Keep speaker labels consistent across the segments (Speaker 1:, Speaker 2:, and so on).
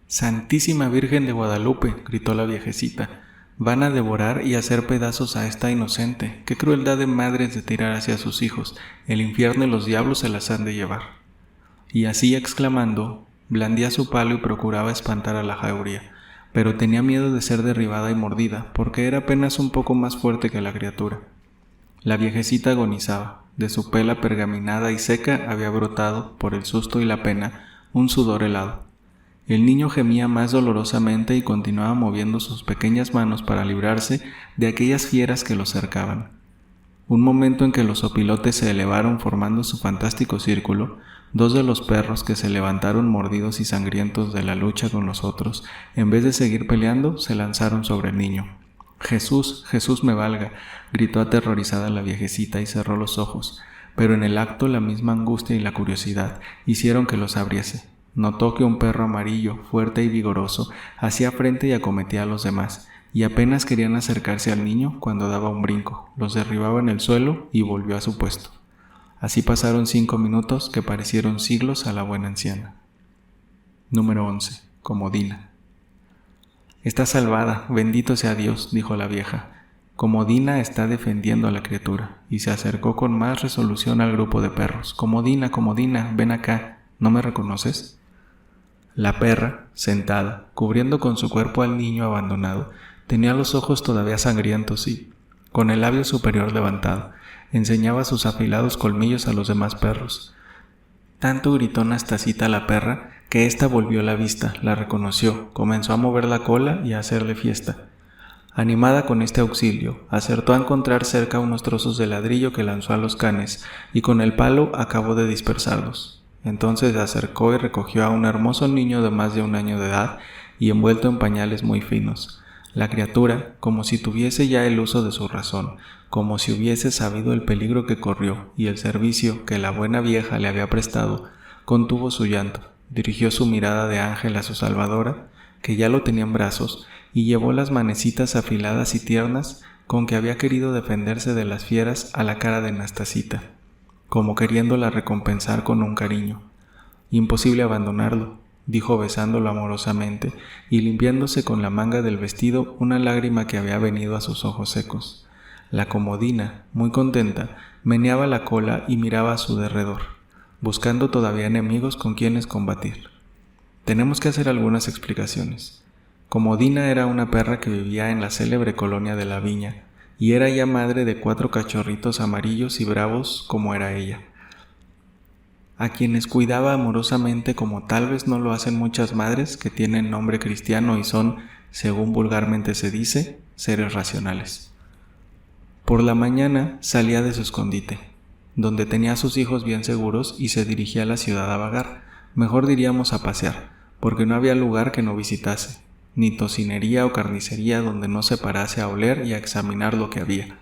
Speaker 1: «Santísima Virgen de Guadalupe», gritó la viejecita, «van a devorar y hacer pedazos a esta inocente. ¡Qué crueldad de madres de tirar hacia sus hijos! El infierno y los diablos se las han de llevar». Y así exclamando, blandía su palo y procuraba espantar a la jauría, pero tenía miedo de ser derribada y mordida, porque era apenas un poco más fuerte que la criatura. La viejecita agonizaba. De su pela pergaminada y seca había brotado, por el susto y la pena, un sudor helado. El niño gemía más dolorosamente y continuaba moviendo sus pequeñas manos para librarse de aquellas fieras que lo cercaban. Un momento en que los opilotes se elevaron formando su fantástico círculo, dos de los perros que se levantaron mordidos y sangrientos de la lucha con los otros, en vez de seguir peleando, se lanzaron sobre el niño. «Jesús, Jesús me valga», gritó aterrorizada la viejecita y cerró los ojos, pero en el acto la misma angustia y la curiosidad hicieron que los abriese. Notó que un perro amarillo, fuerte y vigoroso, hacía frente y acometía a los demás, y apenas querían acercarse al niño cuando daba un brinco, los derribaba en el suelo y volvió a su puesto. Así pasaron 5 minutos que parecieron siglos a la buena anciana. Número 11. Comodina. «Está salvada, bendito sea Dios», dijo la vieja. «Comodina está defendiendo a la criatura», y se acercó con más resolución al grupo de perros. «Comodina, Comodina, ven acá, ¿no me reconoces?». La perra, sentada, cubriendo con su cuerpo al niño abandonado, tenía los ojos todavía sangrientos y, con el labio superior levantado, enseñaba sus afilados colmillos a los demás perros. Tanto gritó Nastasita la perra que ésta volvió la vista, la reconoció, comenzó a mover la cola y a hacerle fiesta. Animada con este auxilio, acertó a encontrar cerca unos trozos de ladrillo que lanzó a los canes y con el palo acabó de dispersarlos. Entonces se acercó y recogió a un hermoso niño de más de 1 año de edad y envuelto en pañales muy finos. La criatura, como si tuviese ya el uso de su razón, como si hubiese sabido el peligro que corrió y el servicio que la buena vieja le había prestado, contuvo su llanto, dirigió su mirada de ángel a su salvadora, que ya lo tenía en brazos, y llevó las manecitas afiladas y tiernas con que había querido defenderse de las fieras a la cara de Nastasita, como queriéndola recompensar con un cariño. «Imposible abandonarlo», dijo besándolo amorosamente y limpiándose con la manga del vestido una lágrima que había venido a sus ojos secos. La Comodina, muy contenta, meneaba la cola y miraba a su derredor, buscando todavía enemigos con quienes combatir. Tenemos que hacer algunas explicaciones. Comodina era una perra que vivía en la célebre colonia de la Viña, y era ya madre de 4 cachorritos amarillos y bravos como era ella, a quienes cuidaba amorosamente como tal vez no lo hacen muchas madres que tienen nombre cristiano y son, según vulgarmente se dice, seres racionales. Por la mañana salía de su escondite, donde tenía a sus hijos bien seguros, y se dirigía a la ciudad a vagar, mejor diríamos a pasear, porque no había lugar que no visitase, ni tocinería o carnicería donde no se parase a oler y a examinar lo que había.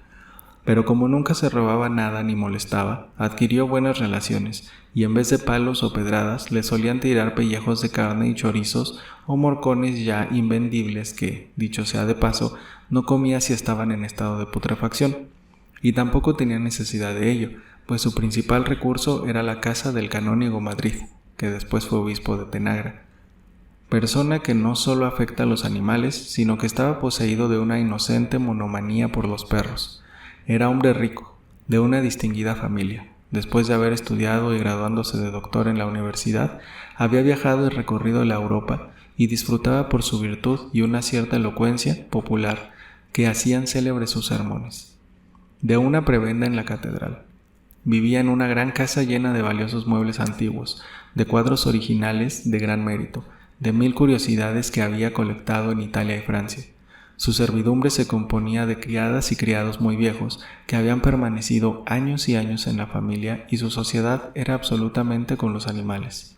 Speaker 1: Pero como nunca se robaba nada ni molestaba, adquirió buenas relaciones, y en vez de palos o pedradas le solían tirar pellejos de carne y chorizos o morcones ya invendibles que, dicho sea de paso, no comía si estaban en estado de putrefacción, y tampoco tenía necesidad de ello, pues su principal recurso era la casa del canónigo Madrid, que después fue obispo de Tenagra, persona que no solo afecta a los animales, sino que estaba poseído de una inocente monomanía por los perros. Era hombre rico, de una distinguida familia. Después de haber estudiado y graduándose de doctor en la universidad, había viajado y recorrido la Europa y disfrutaba por su virtud y una cierta elocuencia popular que hacían célebres sus sermones. De una prebenda en la catedral. Vivía en una gran casa llena de valiosos muebles antiguos, de cuadros originales de gran mérito, de 1000 curiosidades que había colectado en Italia y Francia. Su servidumbre se componía de criadas y criados muy viejos que habían permanecido años y años en la familia, y su sociedad era absolutamente con los animales.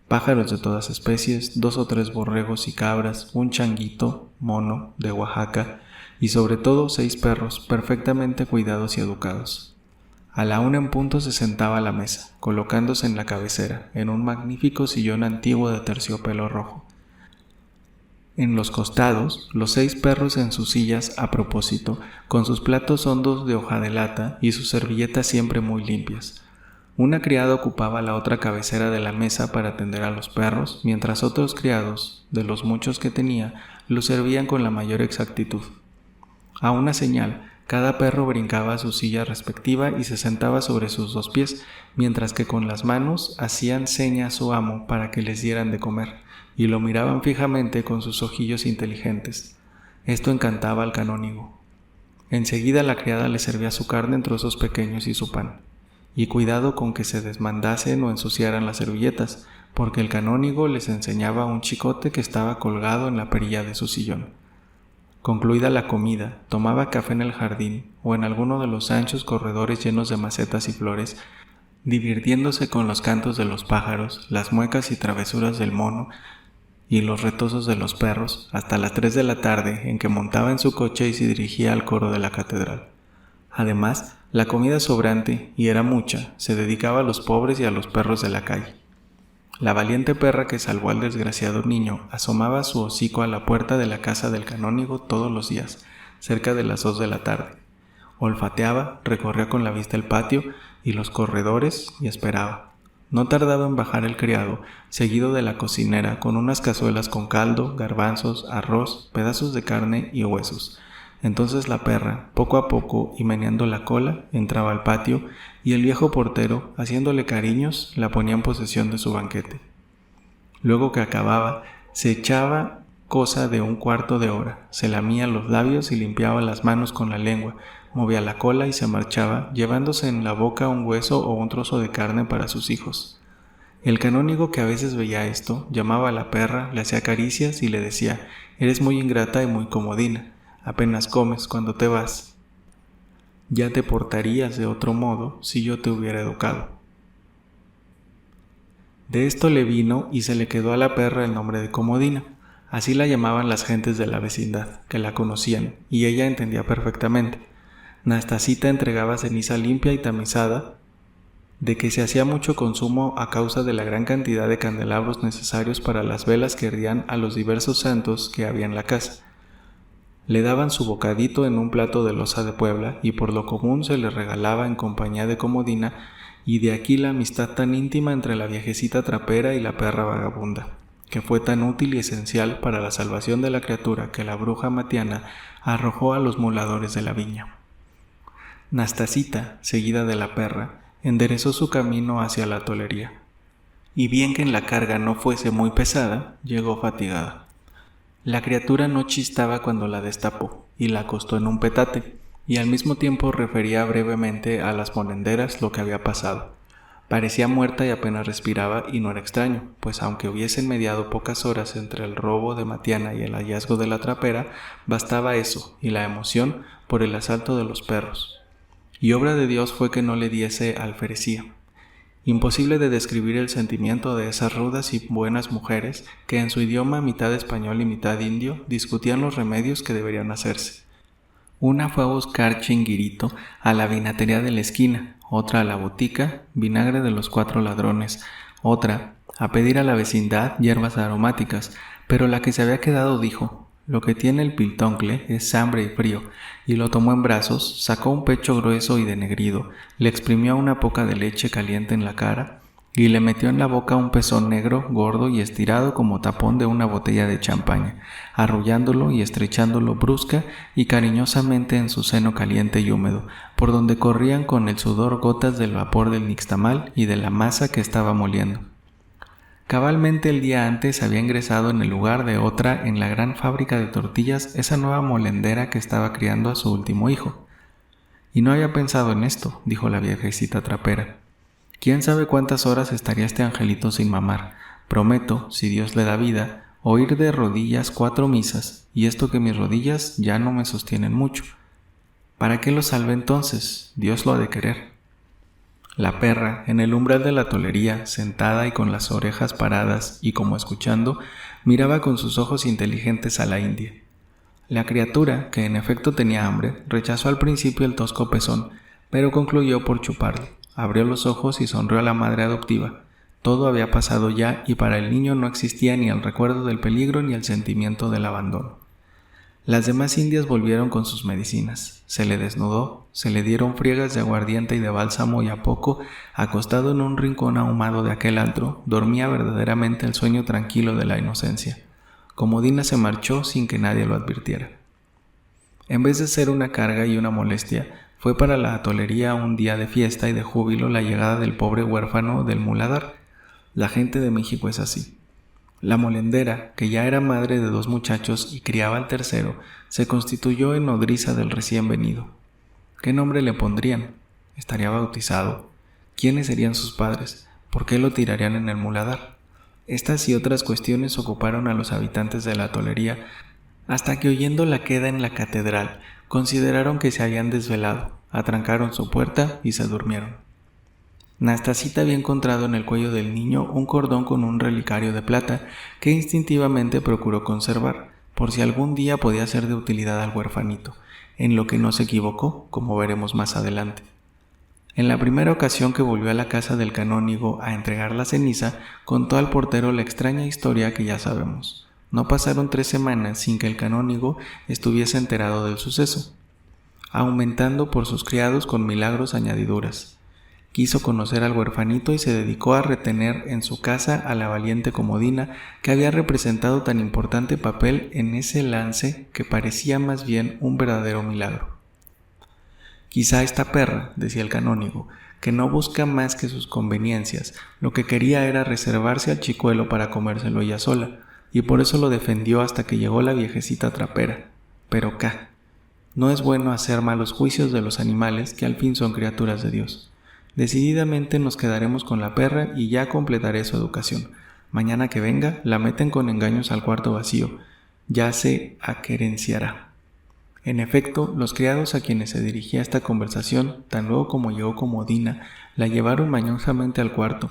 Speaker 1: Pájaros de todas especies, 2 o 3 borregos y cabras, un changuito, mono, de Oaxaca, y sobre todo 6 perros perfectamente cuidados y educados. A la 1 en punto se sentaba a la mesa, colocándose en la cabecera, en un magnífico sillón antiguo de terciopelo rojo. En los costados, los 6 perros en sus sillas a propósito, con sus platos hondos de hoja de lata y sus servilletas siempre muy limpias. Una criada ocupaba la otra cabecera de la mesa para atender a los perros, mientras otros criados, de los muchos que tenía, los servían con la mayor exactitud. A una señal, cada perro brincaba a su silla respectiva y se sentaba sobre sus 2 pies, mientras que con las manos hacían seña a su amo para que les dieran de comer, y lo miraban fijamente con sus ojillos inteligentes. Esto encantaba al canónigo. Enseguida la criada le servía su carne en trozos pequeños y su pan. Y cuidado con que se desmandasen o ensuciaran las servilletas, porque el canónigo les enseñaba un chicote que estaba colgado en la perilla de su sillón. Concluida la comida, tomaba café en el jardín o en alguno de los anchos corredores llenos de macetas y flores, divirtiéndose con los cantos de los pájaros, las muecas y travesuras del mono y los retosos de los perros, hasta las 3 de la tarde, en que montaba en su coche y se dirigía al coro de la catedral. Además, la comida sobrante, y era mucha, se dedicaba a los pobres y a los perros de la calle. La valiente perra que salvó al desgraciado niño asomaba su hocico a la puerta de la casa del canónigo todos los días, cerca de las 2 de la tarde. Olfateaba, recorría con la vista el patio y los corredores y esperaba. No tardaba en bajar el criado, seguido de la cocinera, con unas cazuelas con caldo, garbanzos, arroz, pedazos de carne y huesos. Entonces la perra, poco a poco y meneando la cola, entraba al patio y el viejo portero, haciéndole cariños, la ponía en posesión de su banquete. Luego que acababa, se echaba cosa de 1/4 de hora, se lamía los labios y limpiaba las manos con la lengua, movía la cola y se marchaba, llevándose en la boca un hueso o un trozo de carne para sus hijos. El canónigo, que a veces veía esto, llamaba a la perra, le hacía caricias y le decía: «Eres muy ingrata y muy comodina. Apenas comes cuando te vas. Ya te portarías de otro modo si yo te hubiera educado». De esto le vino y se le quedó a la perra el nombre de Comodina. Así la llamaban las gentes de la vecindad, que la conocían, y ella entendía perfectamente. Nastasita entregaba ceniza limpia y tamizada, de que se hacía mucho consumo a causa de la gran cantidad de candelabros necesarios para las velas que ardían a los diversos santos que había en la casa. Le daban su bocadito en un plato de loza de Puebla y por lo común se le regalaba en compañía de Comodina, y de aquí la amistad tan íntima entre la viejecita trapera y la perra vagabunda, que fue tan útil y esencial para la salvación de la criatura que la bruja Matiana arrojó a los moladores de la viña. Nastasita, seguida de la perra, enderezó su camino hacia la tolería, y bien que en la carga no fuese muy pesada, llegó fatigada. La criatura no chistaba cuando la destapó y la acostó en un petate, y al mismo tiempo refería brevemente a las molenderas lo que había pasado. Parecía muerta y apenas respiraba, y no era extraño, pues aunque hubiesen mediado pocas horas entre el robo de Matiana y el hallazgo de la trapera, bastaba eso y la emoción por el asalto de los perros. Y obra de Dios fue que no le diese alferecía. Imposible de describir el sentimiento de esas rudas y buenas mujeres que en su idioma mitad español y mitad indio discutían los remedios que deberían hacerse. Una fue a buscar chinguirito a la vinatería de la esquina, otra a la botica, vinagre de los 4 ladrones, otra a pedir a la vecindad hierbas aromáticas, pero la que se había quedado dijo: «Lo que tiene el piltoncle es hambre y frío», y lo tomó en brazos, sacó un pecho grueso y denegrido, le exprimió una poca de leche caliente en la cara y le metió en la boca un pezón negro, gordo y estirado como tapón de una botella de champaña, arrullándolo y estrechándolo brusca y cariñosamente en su seno caliente y húmedo, por donde corrían con el sudor gotas del vapor del nixtamal y de la masa que estaba moliendo. Cabalmente el día antes había ingresado en el lugar de otra en la gran fábrica de tortillas esa nueva molendera que estaba criando a su último hijo. «Y no había pensado en esto», dijo la viejecita trapera. «¿Quién sabe cuántas horas estaría este angelito sin mamar? Prometo, si Dios le da vida, oír de rodillas 4 misas, y esto que mis rodillas ya no me sostienen mucho. ¿Para qué lo salve entonces? Dios lo ha de querer». La perra, en el umbral de la tolería, sentada y con las orejas paradas y como escuchando, miraba con sus ojos inteligentes a la india. La criatura, que en efecto tenía hambre, rechazó al principio el tosco pezón, pero concluyó por chuparlo. Abrió los ojos y sonrió a la madre adoptiva. Todo había pasado ya y para el niño no existía ni el recuerdo del peligro ni el sentimiento del abandono. Las demás indias volvieron con sus medicinas. Se le desnudó, se le dieron friegas de aguardiente y de bálsamo y a poco, acostado en un rincón ahumado de aquel antro, dormía verdaderamente el sueño tranquilo de la inocencia. Comodina se marchó sin que nadie lo advirtiera. En vez de ser una carga y una molestia, fue para la atolería un día de fiesta y de júbilo la llegada del pobre huérfano del muladar. La gente de México es así. La molendera, que ya era madre de 2 muchachos y criaba al tercero, se constituyó en nodriza del recién venido. ¿Qué nombre le pondrían? ¿Estaría bautizado? ¿Quiénes serían sus padres? ¿Por qué lo tirarían en el muladar? Estas y otras cuestiones ocuparon a los habitantes de la atolería, hasta que oyendo la queda en la catedral, consideraron que se habían desvelado, atrancaron su puerta y se durmieron. Nastasita había encontrado en el cuello del niño un cordón con un relicario de plata que instintivamente procuró conservar, por si algún día podía ser de utilidad al huerfanito, en lo que no se equivocó, como veremos más adelante. En la primera ocasión que volvió a la casa del canónigo a entregar la ceniza, contó al portero la extraña historia que ya sabemos. No pasaron 3 semanas sin que el canónigo estuviese enterado del suceso, aumentando por sus criados con milagros añadiduras. Quiso conocer al huerfanito y se dedicó a retener en su casa a la valiente Comodina, que había representado tan importante papel en ese lance que parecía más bien un verdadero milagro. Quizá esta perra, decía el canónigo, que no busca más que sus conveniencias, lo que quería era reservarse al chicuelo para comérselo ella sola, y por eso lo defendió hasta que llegó la viejecita trapera. Pero no es bueno hacer malos juicios de los animales que al fin son criaturas de Dios. Decididamente nos quedaremos con la perra y ya completaré su educación. Mañana que venga, la meten con engaños al cuarto vacío. Ya se aquerenciará. En efecto, los criados a quienes se dirigía esta conversación, tan luego como llegó Comodina, la llevaron mañosamente al cuarto.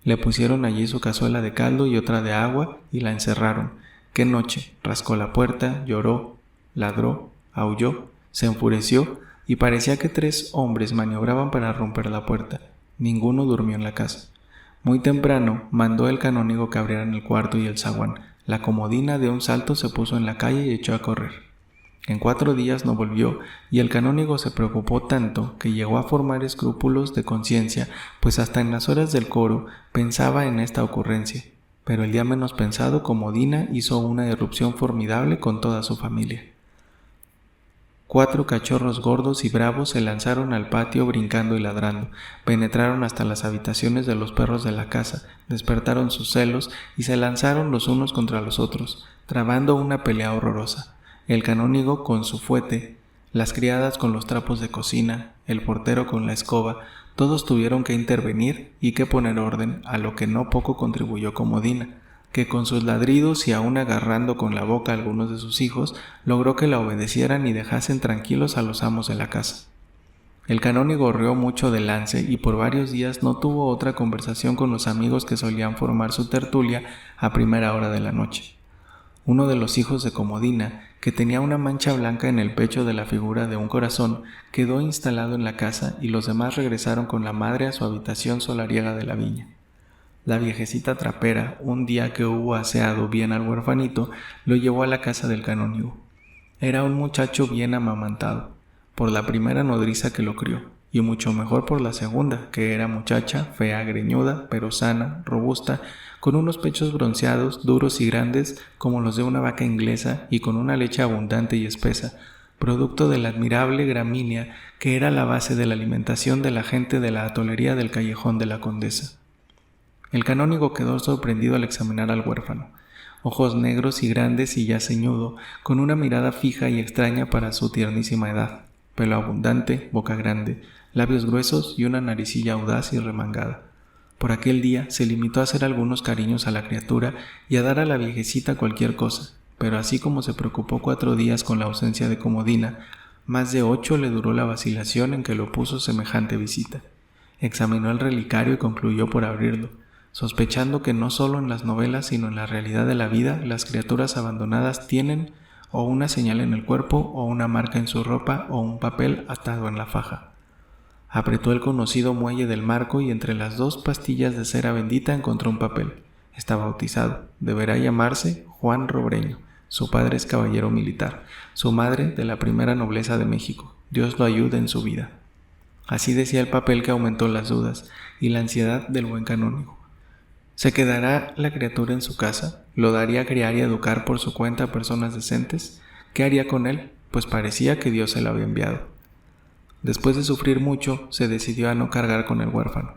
Speaker 1: Le pusieron allí su cazuela de caldo y otra de agua y la encerraron. ¡Qué noche! Rascó la puerta, lloró, ladró, aulló, se enfureció y parecía que 3 hombres maniobraban para romper la puerta. Ninguno durmió en la casa. Muy temprano mandó el canónigo que abrieran el cuarto y el zaguán. La Comodina de un salto se puso en la calle y echó a correr. En 4 días no volvió, y el canónigo se preocupó tanto que llegó a formar escrúpulos de conciencia, pues hasta en las horas del coro pensaba en esta ocurrencia. Pero el día menos pensado, Comodina hizo una irrupción formidable con toda su familia. 4 cachorros gordos y bravos se lanzaron al patio brincando y ladrando, penetraron hasta las habitaciones de los perros de la casa, despertaron sus celos y se lanzaron los unos contra los otros, trabando una pelea horrorosa. El canónigo con su fuete, las criadas con los trapos de cocina, el portero con la escoba, todos tuvieron que intervenir y que poner orden, a lo que no poco contribuyó Comodina, que con sus ladridos y aún agarrando con la boca a algunos de sus hijos, logró que la obedecieran y dejasen tranquilos a los amos de la casa. El canónigo rió mucho del lance y por varios días no tuvo otra conversación con los amigos que solían formar su tertulia a primera hora de la noche. Uno de los hijos de Comodina, que tenía una mancha blanca en el pecho de la figura de un corazón, quedó instalado en la casa y los demás regresaron con la madre a su habitación solariega de la viña. La viejecita trapera, un día que hubo aseado bien al huerfanito, lo llevó a la casa del canónigo. Era un muchacho bien amamantado, por la primera nodriza que lo crió, y mucho mejor por la segunda, que era muchacha, fea, greñuda, pero sana, robusta, con unos pechos bronceados, duros y grandes como los de una vaca inglesa y con una leche abundante y espesa, producto de la admirable gramínea que era la base de la alimentación de la gente de la atolería del Callejón de la Condesa. El canónigo quedó sorprendido al examinar al huérfano. Ojos negros y grandes y ya ceñudo, con una mirada fija y extraña para su tiernísima edad, pelo abundante, boca grande, labios gruesos y una naricilla audaz y remangada. Por aquel día se limitó a hacer algunos cariños a la criatura y a dar a la viejecita cualquier cosa, pero así como se preocupó 4 días con la ausencia de Comodina, más de 8 le duró la vacilación en que lo puso semejante visita. Examinó el relicario y concluyó por abrirlo, sospechando que no solo en las novelas sino en la realidad de la vida las criaturas abandonadas tienen o una señal en el cuerpo o una marca en su ropa o un papel atado en la faja. Apretó el conocido muelle del marco y entre las 2 pastillas de cera bendita encontró un papel. Está bautizado. Deberá llamarse Juan Robreño. Su padre es caballero militar, su madre de la primera nobleza de México. Dios lo ayude en su vida. Así decía el papel, que aumentó las dudas y la ansiedad del buen canónigo. ¿Se quedará la criatura en su casa? ¿Lo daría a criar y educar por su cuenta a personas decentes? ¿Qué haría con él? Pues parecía que Dios se lo había enviado. Después de sufrir mucho, se decidió a no cargar con el huérfano.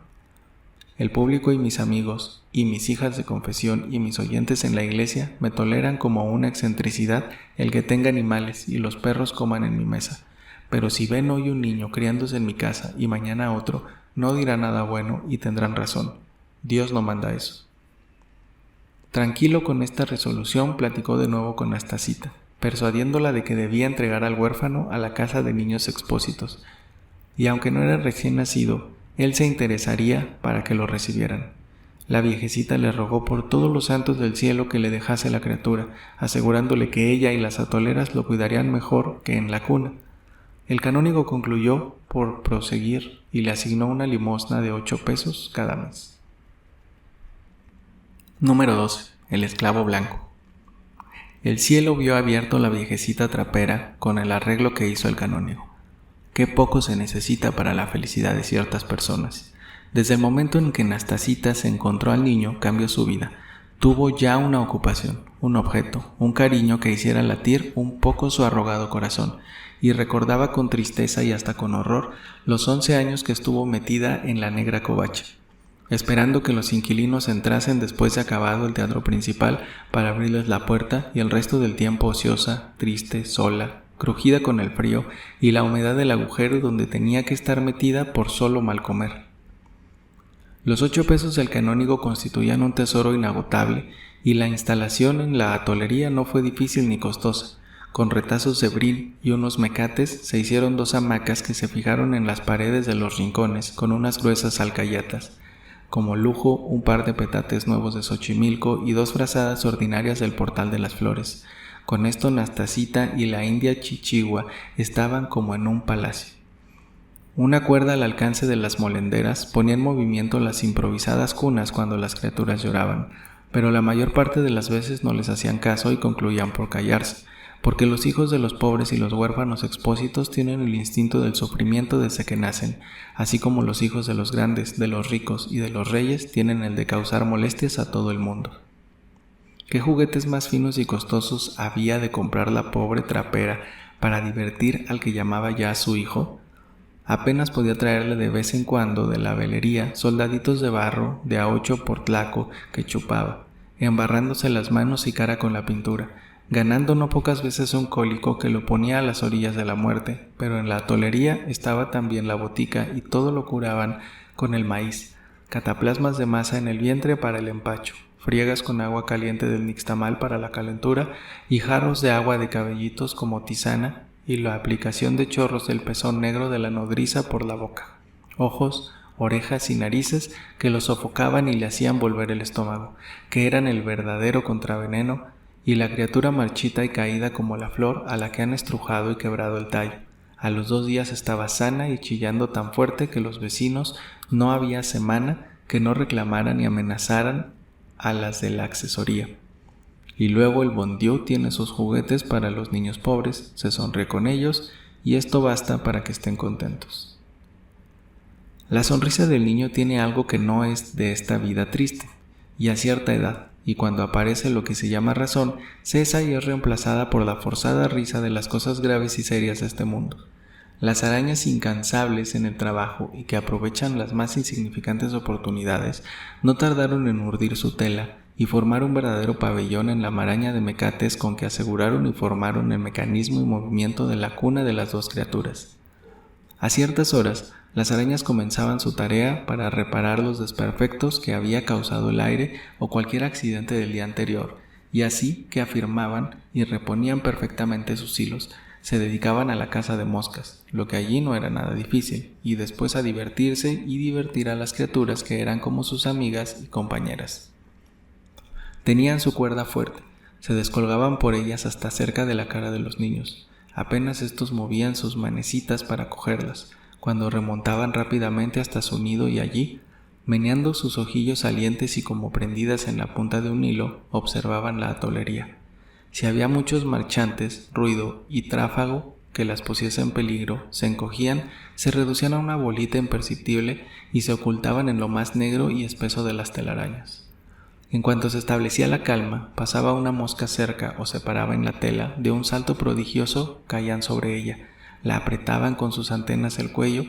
Speaker 1: El público y mis amigos, y mis hijas de confesión y mis oyentes en la iglesia me toleran como una excentricidad el que tenga animales y los perros coman en mi mesa. Pero si ven hoy un niño criándose en mi casa y mañana otro, no dirá nada bueno y tendrán razón. Dios no manda eso. Tranquilo con esta resolución, platicó de nuevo con Nastasita, persuadiéndola de que debía entregar al huérfano a la casa de niños expósitos, y aunque no era recién nacido, él se interesaría para que lo recibieran. La viejecita le rogó por todos los santos del cielo que le dejase la criatura, asegurándole que ella y las atoleras lo cuidarían mejor que en la cuna. El canónigo concluyó por proseguir y le asignó una limosna de 8 pesos cada mes. Número 12. El esclavo blanco. El cielo vio abierto la viejecita trapera con el arreglo que hizo el canónigo. Qué poco se necesita para la felicidad de ciertas personas. Desde el momento en que Nastasita se encontró al niño, cambió su vida. Tuvo ya una ocupación, un objeto, un cariño que hiciera latir un poco su arrogado corazón, y recordaba con tristeza y hasta con horror los 11 años que estuvo metida en la negra covacha, esperando que los inquilinos entrasen después de acabado el teatro principal para abrirles la puerta, y el resto del tiempo ociosa, triste, sola, crujida con el frío y la humedad del agujero donde tenía que estar metida por solo mal comer. Los 8 pesos del canónigo constituían un tesoro inagotable, y la instalación en la atolería no fue difícil ni costosa. Con retazos de brin y unos mecates se hicieron 2 hamacas que se fijaron en las paredes de los rincones con unas gruesas alcayatas. Como lujo, un par de petates nuevos de Xochimilco y 2 frazadas ordinarias del Portal de las Flores. Con esto Nastasita y la india Chichigua estaban como en un palacio. Una cuerda al alcance de las molenderas ponía en movimiento las improvisadas cunas cuando las criaturas lloraban, pero la mayor parte de las veces no les hacían caso y concluían por callarse, porque los hijos de los pobres y los huérfanos expósitos tienen el instinto del sufrimiento desde que nacen, así como los hijos de los grandes, de los ricos y de los reyes tienen el de causar molestias a todo el mundo. ¿Qué juguetes más finos y costosos había de comprar la pobre trapera para divertir al que llamaba ya a su hijo? Apenas podía traerle de vez en cuando de la velería soldaditos de barro de a 8 por tlaco que chupaba, embarrándose las manos y cara con la pintura, ganando no pocas veces un cólico que lo ponía a las orillas de la muerte, pero en la atolería estaba también la botica y todo lo curaban con el maíz, cataplasmas de masa en el vientre para el empacho, friegas con agua caliente del nixtamal para la calentura y jarros de agua de cabellitos como tisana, y la aplicación de chorros del pezón negro de la nodriza por la boca, ojos, orejas y narices que lo sofocaban y le hacían volver el estómago, que eran el verdadero contraveneno, y la criatura marchita y caída como la flor a la que han estrujado y quebrado el tallo. A los 2 días estaba sana y chillando tan fuerte que los vecinos no había semana que no reclamaran y amenazaran a las de la accesoría. Y luego el bon Dieu tiene sus juguetes para los niños pobres, se sonríe con ellos y esto basta para que estén contentos. La sonrisa del niño tiene algo que no es de esta vida triste, y a cierta edad, y cuando aparece lo que se llama razón, cesa y es reemplazada por la forzada risa de las cosas graves y serias de este mundo. Las arañas incansables en el trabajo y que aprovechan las más insignificantes oportunidades no tardaron en urdir su tela y formar un verdadero pabellón en la maraña de mecates con que aseguraron y formaron el mecanismo y movimiento de la cuna de las 2 criaturas. A ciertas horas, las arañas comenzaban su tarea para reparar los desperfectos que había causado el aire o cualquier accidente del día anterior, y así que afirmaban y reponían perfectamente sus hilos, se dedicaban a la caza de moscas, lo que allí no era nada difícil, y después a divertirse y divertir a las criaturas que eran como sus amigas y compañeras. Tenían su cuerda fuerte, se descolgaban por ellas hasta cerca de la cara de los niños. Apenas estos movían sus manecitas para cogerlas, cuando remontaban rápidamente hasta su nido y allí, meneando sus ojillos salientes y como prendidas en la punta de un hilo, observaban la atolería. Si había muchos marchantes, ruido y tráfago que las pusiese en peligro, se encogían, se reducían a una bolita imperceptible y se ocultaban en lo más negro y espeso de las telarañas. En cuanto se establecía la calma, pasaba una mosca cerca o se paraba en la tela, de un salto prodigioso caían sobre ella, la apretaban con sus antenas el cuello,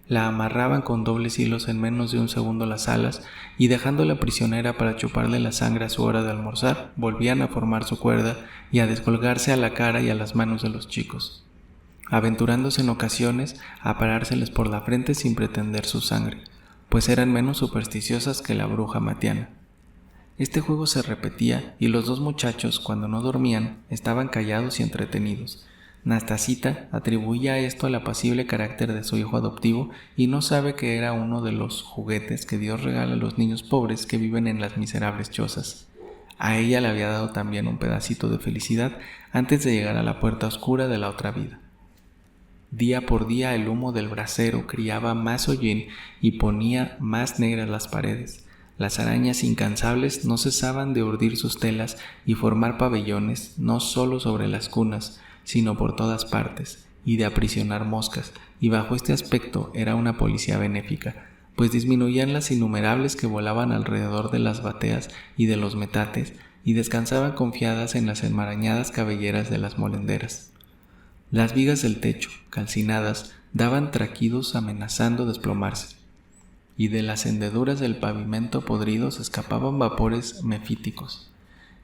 Speaker 1: la amarraban con dobles hilos en menos de un segundo las alas y dejándola prisionera para chuparle la sangre a su hora de almorzar, volvían a formar su cuerda y a descolgarse a la cara y a las manos de los chicos, aventurándose en ocasiones a parárseles por la frente sin pretender su sangre, pues eran menos supersticiosas que la bruja matiana. Este juego se repetía y los dos muchachos, cuando no dormían, estaban callados y entretenidos. Nastasita atribuía esto al apacible carácter de su hijo adoptivo y no sabe que era uno de los juguetes que Dios regala a los niños pobres que viven en las miserables chozas. A ella le había dado también un pedacito de felicidad antes de llegar a la puerta oscura de la otra vida. Día por día el humo del brasero criaba más hollín y ponía más negras las paredes. Las arañas incansables no cesaban de urdir sus telas y formar pabellones no solo sobre las cunas, sino por todas partes, y de aprisionar moscas, y bajo este aspecto era una policía benéfica, pues disminuían las innumerables que volaban alrededor de las bateas y de los metates, y descansaban confiadas en las enmarañadas cabelleras de las molenderas. Las vigas del techo, calcinadas, daban traquidos amenazando desplomarse, y de las hendeduras del pavimento podrido se escapaban vapores mefíticos.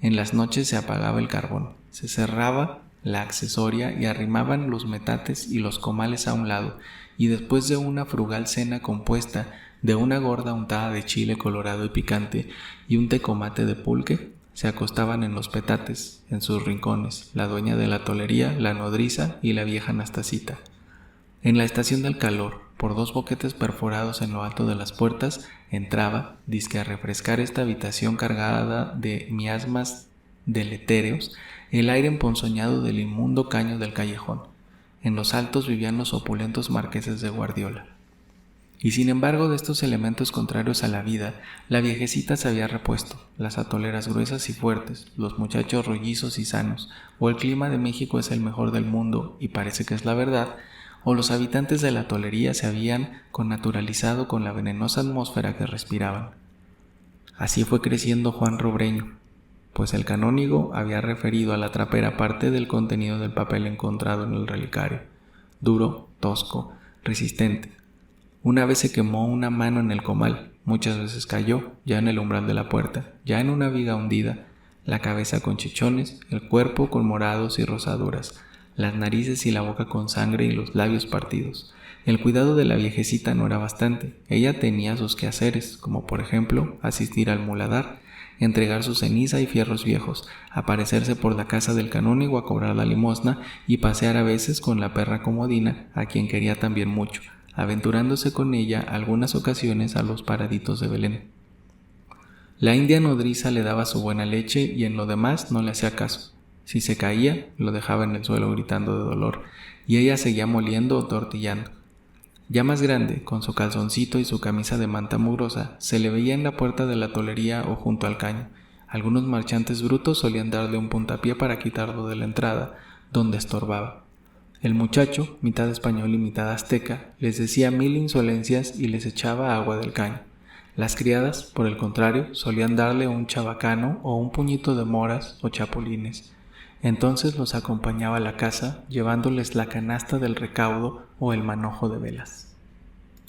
Speaker 1: En las noches se apagaba el carbón, se cerraba la accesoria y arrimaban los metates y los comales a un lado, y después de una frugal cena compuesta de una gorda untada de chile colorado y picante y un tecomate de pulque, se acostaban en los petates, en sus rincones, la dueña de la tolería, la nodriza y la vieja Nastasita. En la estación del calor, por dos boquetes perforados en lo alto de las puertas, entraba, dizque a refrescar esta habitación cargada de miasmas deletéreos, el aire emponzoñado del inmundo caño del callejón. En los altos vivían los opulentos marqueses de Guardiola. Y sin embargo de estos elementos contrarios a la vida, la viejecita se había repuesto, las atoleras gruesas y fuertes, los muchachos rollizos y sanos, o el clima de México es el mejor del mundo, y parece que es la verdad, o los habitantes de la tolería se habían connaturalizado con la venenosa atmósfera que respiraban. Así fue creciendo Juan Robreño, pues el canónigo había referido a la trapera parte del contenido del papel encontrado en el relicario, duro, tosco, resistente. Una vez se quemó una mano en el comal, muchas veces cayó, ya en el umbral de la puerta, ya en una viga hundida, la cabeza con chichones, el cuerpo con morados y rosaduras, las narices y la boca con sangre y los labios partidos. El cuidado de la viejecita no era bastante, ella tenía sus quehaceres, como por ejemplo asistir al muladar, entregar su ceniza y fierros viejos, aparecerse por la casa del canónigo a cobrar la limosna y pasear a veces con la perra Comodina, a quien quería también mucho, aventurándose con ella algunas ocasiones a los paraditos de Belén. La india nodriza le daba su buena leche y en lo demás no le hacía caso. Si se caía, lo dejaba en el suelo gritando de dolor, y ella seguía moliendo o tortillando. Ya más grande, con su calzoncito y su camisa de manta mugrosa, se le veía en la puerta de la tolería o junto al caño. Algunos marchantes brutos solían darle un puntapié para quitarlo de la entrada, donde estorbaba. El muchacho, mitad español y mitad azteca, les decía mil insolencias y les echaba agua del caño. Las criadas, por el contrario, solían darle un chabacano o un puñito de moras o chapulines. Entonces los acompañaba a la casa, llevándoles la canasta del recaudo o el manojo de velas.